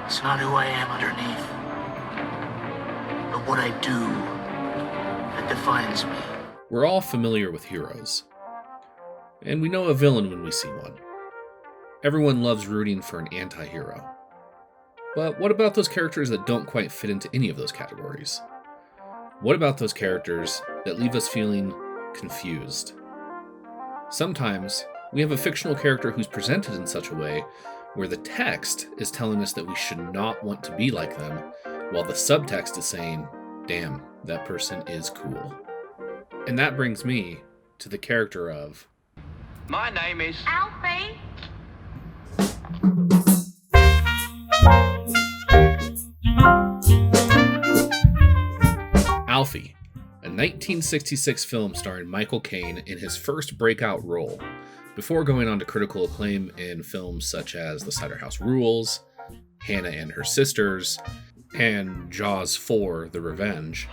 It's not who I am underneath, but what I do that defines me. We're all familiar with heroes, and we know a villain when we see one. Everyone loves rooting for an anti-hero. But what about those characters that don't quite fit into any of those categories? What about those characters that leave us feeling confused? Sometimes we have a fictional character who's presented in such a way where the text is telling us that we should not want to be like them, while the subtext is saying, damn, that person is cool. And that brings me to the character of... My name is... Alfie! Alfie, a 1966 film starring Michael Caine in his first breakout role, before going on to critical acclaim in films such as The Cider House Rules, Hannah and Her Sisters, and Jaws 4: The Revenge.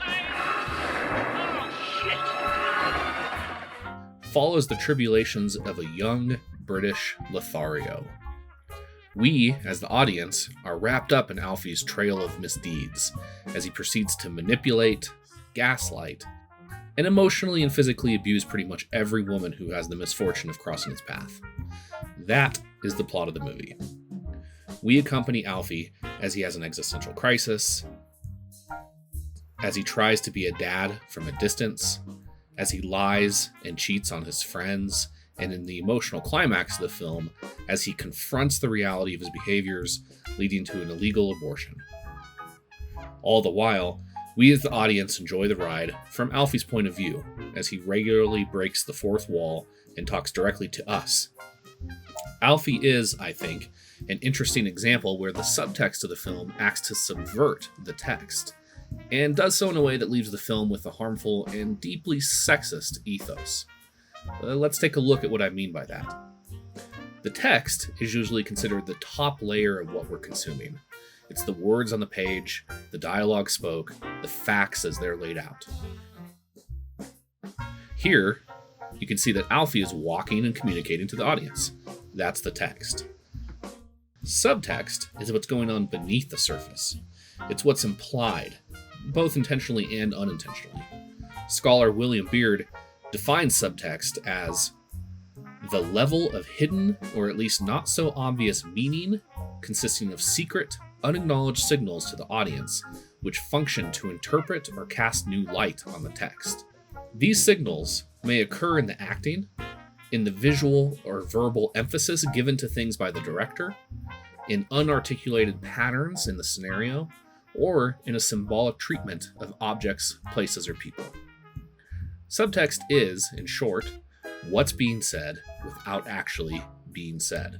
Follows the tribulations of a young British Lothario. We, as the audience, are wrapped up in Alfie's trail of misdeeds as he proceeds to manipulate, gaslight, and emotionally and physically abuse pretty much every woman who has the misfortune of crossing his path. That is the plot of the movie. We accompany Alfie as he has an existential crisis, as he tries to be a dad from a distance, as he lies and cheats on his friends, and in the emotional climax of the film, as he confronts the reality of his behaviors, leading to an illegal abortion. All the while, we as the audience enjoy the ride from Alfie's point of view, as he regularly breaks the fourth wall and talks directly to us. Alfie is, I think, an interesting example where the subtext of the film acts to subvert the text, and does so in a way that leaves the film with a harmful and deeply sexist ethos. Let's take a look at what I mean by that. The text is usually considered the top layer of what we're consuming. It's the words on the page, the dialogue spoke, the facts as they're laid out. Here, you can see that Alfie is walking and communicating to the audience. That's the text. Subtext is what's going on beneath the surface. It's what's implied, both intentionally and unintentionally. Scholar William Beard defines subtext as the level of hidden, or at least not so obvious meaning, consisting of secret, unacknowledged signals to the audience, which function to interpret or cast new light on the text. These signals may occur in the acting, in the visual or verbal emphasis given to things by the director, in unarticulated patterns in the scenario, or in a symbolic treatment of objects, places, or people. Subtext is, in short, what's being said without actually being said.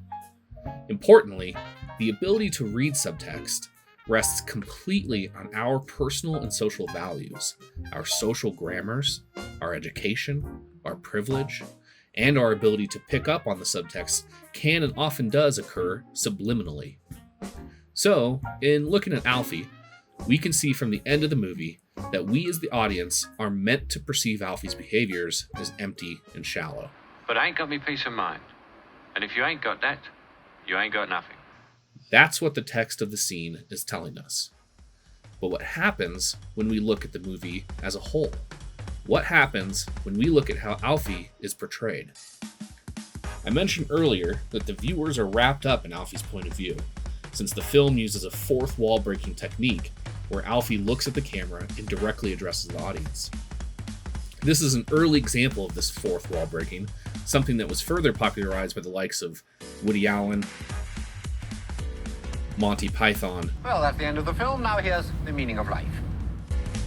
Importantly, the ability to read subtext rests completely on our personal and social values, our social grammars, our education, our privilege, and our ability to pick up on the subtext can and often does occur subliminally. So, in looking at Alfie, we can see from the end of the movie that we as the audience are meant to perceive Alfie's behaviors as empty and shallow. But I ain't got me peace of mind. And if you ain't got that, you ain't got nothing. That's what the text of the scene is telling us. But what happens when we look at the movie as a whole? What happens when we look at how Alfie is portrayed? I mentioned earlier that the viewers are wrapped up in Alfie's point of view, since the film uses a fourth wall breaking technique where Alfie looks at the camera and directly addresses the audience. This is an early example of this fourth wall breaking, something that was further popularized by the likes of Woody Allen, Monty Python, Well, that's the end of the film. Now here's the meaning of life.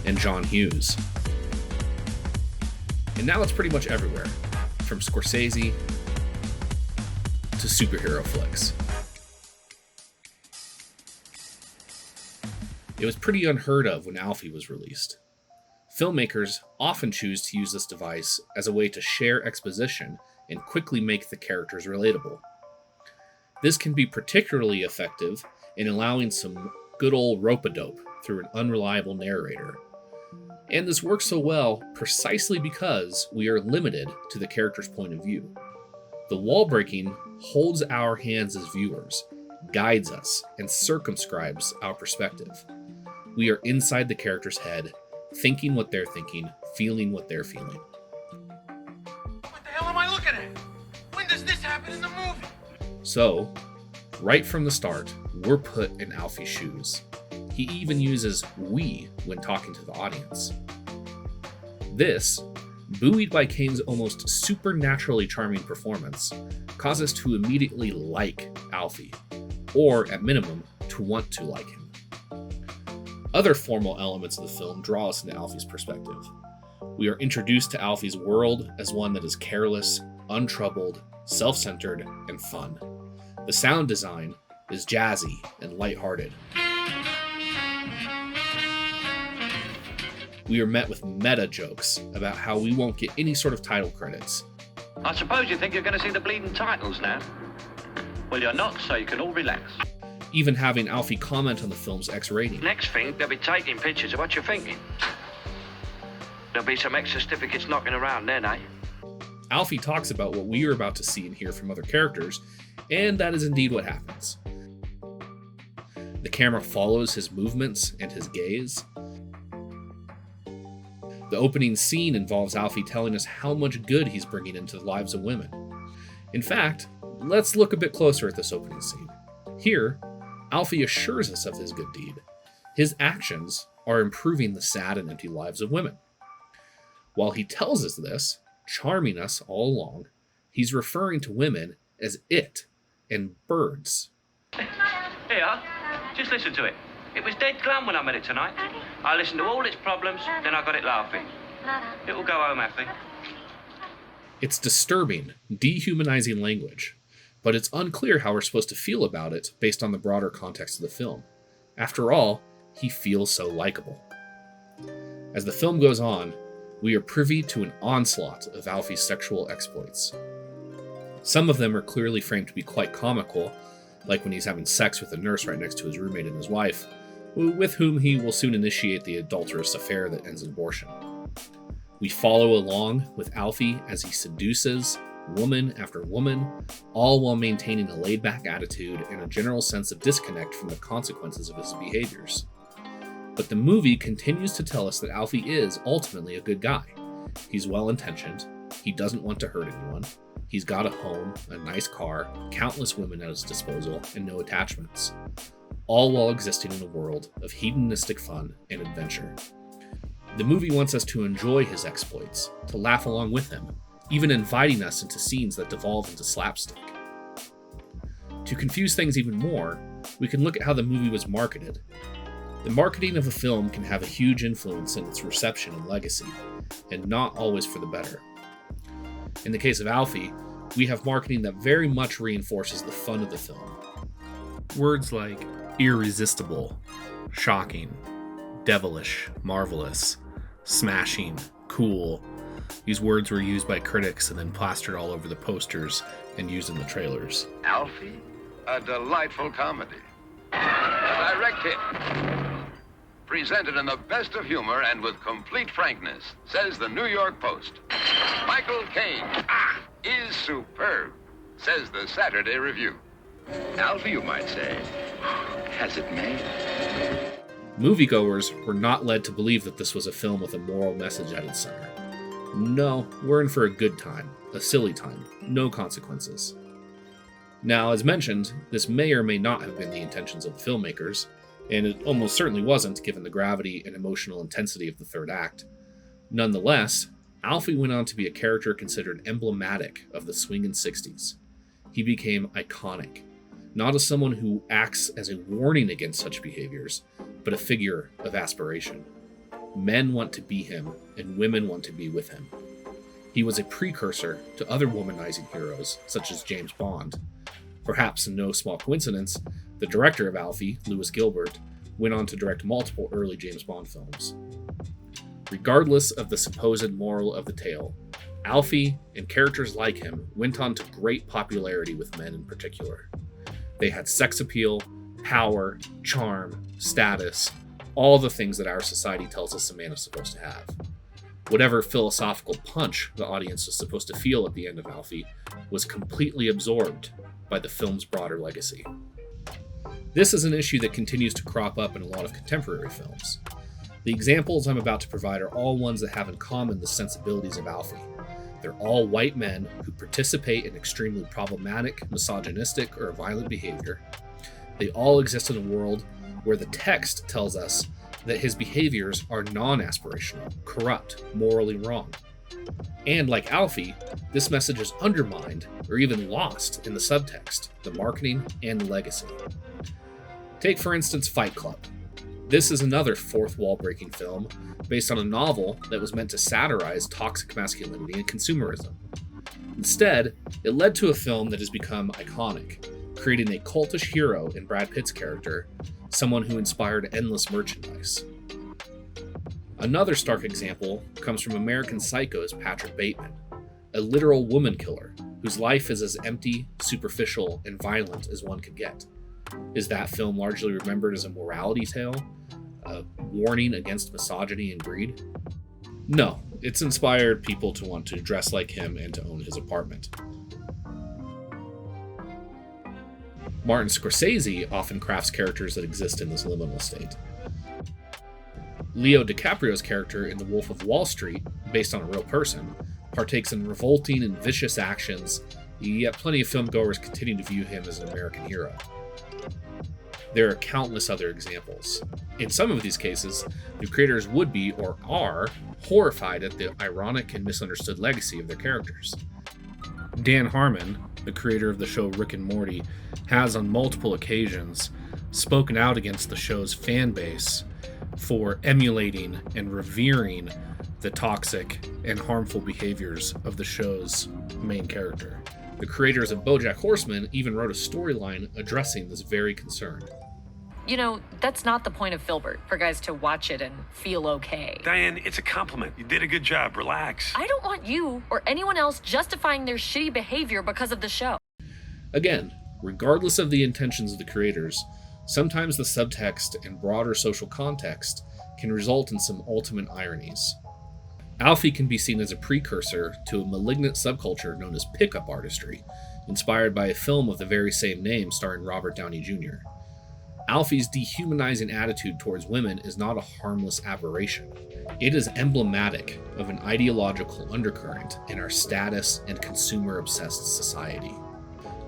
and John Hughes. And now it's pretty much everywhere, from Scorsese to superhero flicks. It was pretty unheard of when Alfie was released. Filmmakers often choose to use this device as a way to share exposition and quickly make the characters relatable. This can be particularly effective in allowing some good old rope-a-dope through an unreliable narrator. And this works so well precisely because we are limited to the character's point of view. The wall breaking holds our hands as viewers, guides us and circumscribes our perspective. We are inside the character's head, thinking what they're thinking, feeling what they're feeling. What the hell am I looking at? When does this happen in the movie? So, right from the start, we're put in Alfie's shoes. He even uses "we" when talking to the audience. This, buoyed by Kane's almost supernaturally charming performance, causes us to immediately like Alfie, or at minimum, to want to like him. Other formal elements of the film draw us into Alfie's perspective. We are introduced to Alfie's world as one that is careless, untroubled, self-centered, and fun. The sound design is jazzy and lighthearted. We are met with meta jokes about how we won't get any sort of title credits. I suppose you think you're going to see the bleeding titles now? Well, you're not, so you can all relax. Even having Alfie comment on the film's X rating. Next thing, they'll be taking pictures of what you're thinking. There'll be some X certificates knocking around then, eh? Alfie talks about what we are about to see and hear from other characters, and that is indeed what happens. The camera follows his movements and his gaze. The opening scene involves Alfie telling us how much good he's bringing into the lives of women. In fact, let's look a bit closer at this opening scene. Here, Alfie assures us of his good deed. His actions are improving the sad and empty lives of women. While he tells us this, charming us all along, he's referring to women as it and birds. Here, just listen to it. It was dead glum when I met it tonight. I listened to all its problems, then I got it laughing. It will go home happy. It's disturbing, dehumanizing language, but it's unclear how we're supposed to feel about it based on the broader context of the film. After all, he feels so likable. As the film goes on, we are privy to an onslaught of Alfie's sexual exploits. Some of them are clearly framed to be quite comical, like when he's having sex with a nurse right next to his roommate and his wife, with whom he will soon initiate the adulterous affair that ends in abortion. We follow along with Alfie as he seduces woman after woman, all while maintaining a laid-back attitude and a general sense of disconnect from the consequences of his behaviors. But the movie continues to tell us that Alfie is ultimately a good guy. He's well-intentioned, he doesn't want to hurt anyone, he's got a home, a nice car, countless women at his disposal, and no attachments, all while existing in a world of hedonistic fun and adventure. The movie wants us to enjoy his exploits, to laugh along with him, even inviting us into scenes that devolve into slapstick. To confuse things even more, we can look at how the movie was marketed. The marketing of a film can have a huge influence in its reception and legacy, and not always for the better. In the case of Alfie, we have marketing that very much reinforces the fun of the film. Words like irresistible, shocking, devilish, marvelous, smashing, cool. These words were used by critics and then plastered all over the posters and used in the trailers. Alfie, a delightful comedy. A direct hit. Presented in the best of humor and with complete frankness, says the New York Post. Michael Caine is superb, says the Saturday Review. Alfie, you might say, has it made? Moviegoers were not led to believe that this was a film with a moral message at its center. No, we're in for a good time, a silly time, no consequences. Now, as mentioned, this may or may not have been the intentions of the filmmakers, and it almost certainly wasn't given the gravity and emotional intensity of the third act. Nonetheless, Alfie went on to be a character considered emblematic of the swinging 60s. He became iconic, not as someone who acts as a warning against such behaviors, but a figure of aspiration. Men want to be him, and women want to be with him. He was a precursor to other womanizing heroes, such as James Bond. Perhaps in no small coincidence, the director of Alfie, Lewis Gilbert, went on to direct multiple early James Bond films. Regardless of the supposed moral of the tale, Alfie and characters like him went on to great popularity with men in particular. They had sex appeal, power, charm, status, all the things that our society tells us a man is supposed to have. Whatever philosophical punch the audience was supposed to feel at the end of Alfie was completely absorbed by the film's broader legacy. This is an issue that continues to crop up in a lot of contemporary films. The examples I'm about to provide are all ones that have in common the sensibilities of Alfie. They're all white men who participate in extremely problematic, misogynistic, or violent behavior. They all exist in a world where the text tells us that his behaviors are non-aspirational, corrupt, morally wrong. And like Alfie, this message is undermined or even lost in the subtext, the marketing, and the legacy. Take, for instance, Fight Club. This is another fourth wall breaking film based on a novel that was meant to satirize toxic masculinity and consumerism. Instead, it led to a film that has become iconic, creating a cultish hero in Brad Pitt's character, someone who inspired endless merchandise. Another stark example comes from American Psycho's Patrick Bateman, a literal woman killer whose life is as empty, superficial, and violent as one could get. Is that film largely remembered as a morality tale? A warning against misogyny and greed? No, it's inspired people to want to dress like him and to own his apartment. Martin Scorsese often crafts characters that exist in this liminal state. Leo DiCaprio's character in The Wolf of Wall Street, based on a real person, partakes in revolting and vicious actions, yet plenty of filmgoers continue to view him as an American hero. There are countless other examples. In some of these cases, the creators would be or are horrified at the ironic and misunderstood legacy of their characters. Dan Harmon, the creator of the show Rick and Morty, has on multiple occasions spoken out against the show's fan base for emulating and revering the toxic and harmful behaviors of the show's main character. The creators of Bojack Horseman even wrote a storyline addressing this very concern. You know, that's not the point of Filbert, for guys to watch it and feel okay. Diane, it's a compliment. You did a good job. Relax. I don't want you or anyone else justifying their shitty behavior because of the show. Again, regardless of the intentions of the creators, sometimes the subtext and broader social context can result in some ultimate ironies. Alfie can be seen as a precursor to a malignant subculture known as pickup artistry, inspired by a film of the very same name starring Robert Downey Jr. Alfie's dehumanizing attitude towards women is not a harmless aberration. It is emblematic of an ideological undercurrent in our status and consumer-obsessed society.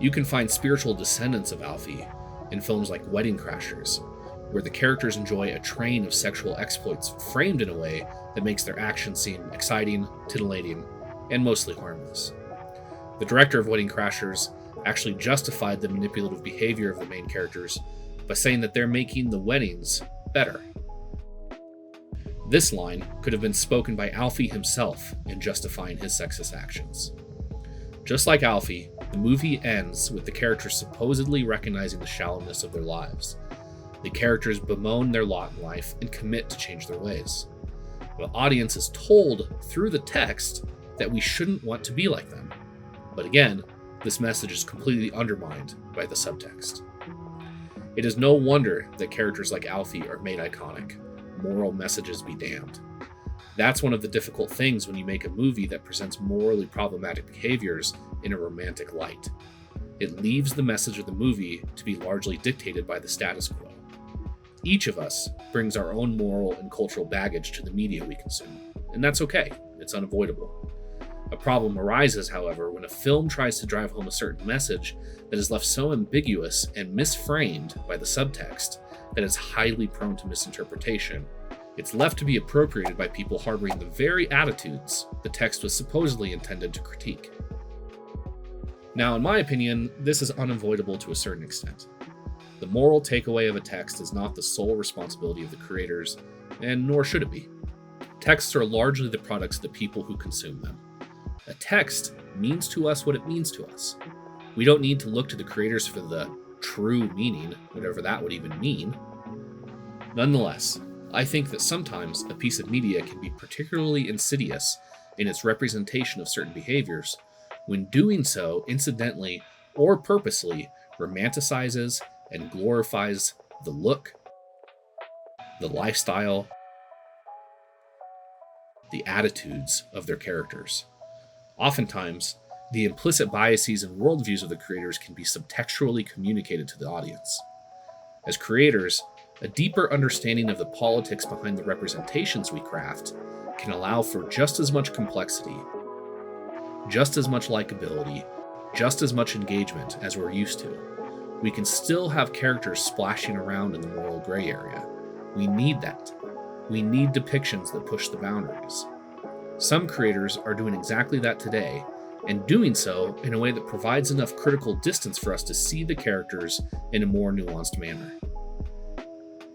You can find spiritual descendants of Alfie in films like Wedding Crashers, where the characters enjoy a train of sexual exploits framed in a way that makes their actions seem exciting, titillating, and mostly harmless. The director of Wedding Crashers actually justified the manipulative behavior of the main characters by saying that they're making the weddings better. This line could have been spoken by Alfie himself in justifying his sexist actions. Just like Alfie, the movie ends with the characters supposedly recognizing the shallowness of their lives. The characters bemoan their lot in life and commit to change their ways. The audience is told through the text that we shouldn't want to be like them. But again, this message is completely undermined by the subtext. It is no wonder that characters like Alfie are made iconic. Moral messages be damned. That's one of the difficult things when you make a movie that presents morally problematic behaviors in a romantic light. It leaves the message of the movie to be largely dictated by the status quo. Each of us brings our own moral and cultural baggage to the media we consume, and that's okay. It's unavoidable. A problem arises, however, when a film tries to drive home a certain message that is left so ambiguous and misframed by the subtext that it's highly prone to misinterpretation. It's left to be appropriated by people harboring the very attitudes the text was supposedly intended to critique. Now, in my opinion, this is unavoidable to a certain extent. The moral takeaway of a text is not the sole responsibility of the creators, and nor should it be. Texts are largely the products of the people who consume them. A text means to us what it means to us. We don't need to look to the creators for the true meaning, whatever that would even mean. Nonetheless, I think that sometimes a piece of media can be particularly insidious in its representation of certain behaviors when doing so incidentally or purposely romanticizes and glorifies the look, the lifestyle, the attitudes of their characters. Oftentimes, the implicit biases and worldviews of the creators can be subtextually communicated to the audience. As creators, a deeper understanding of the politics behind the representations we craft can allow for just as much complexity, just as much likability, just as much engagement as we're used to. We can still have characters splashing around in the moral gray area. We need that. We need depictions that push the boundaries. Some creators are doing exactly that today, and doing so in a way that provides enough critical distance for us to see the characters in a more nuanced manner.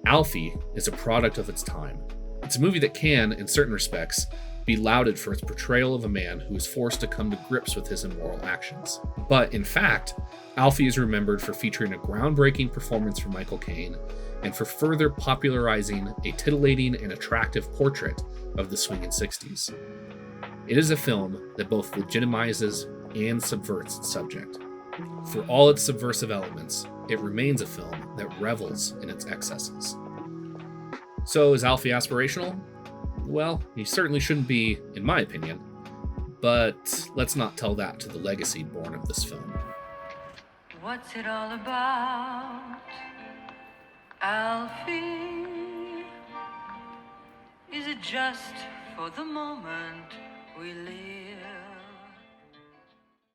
Alfie is a product of its time. It's a movie that can, in certain respects, be lauded for its portrayal of a man who is forced to come to grips with his immoral actions. But in fact, Alfie is remembered for featuring a groundbreaking performance from Michael Caine and for further popularizing a titillating and attractive portrait of the swinging 60s. It is a film that both legitimizes and subverts its subject. For all its subversive elements, it remains a film that revels in its excesses. So is Alfie aspirational? Well, he certainly shouldn't be, in my opinion, but let's not tell that to the legacy born of this film. What's it all about, Alfie? Is it just for the moment we live?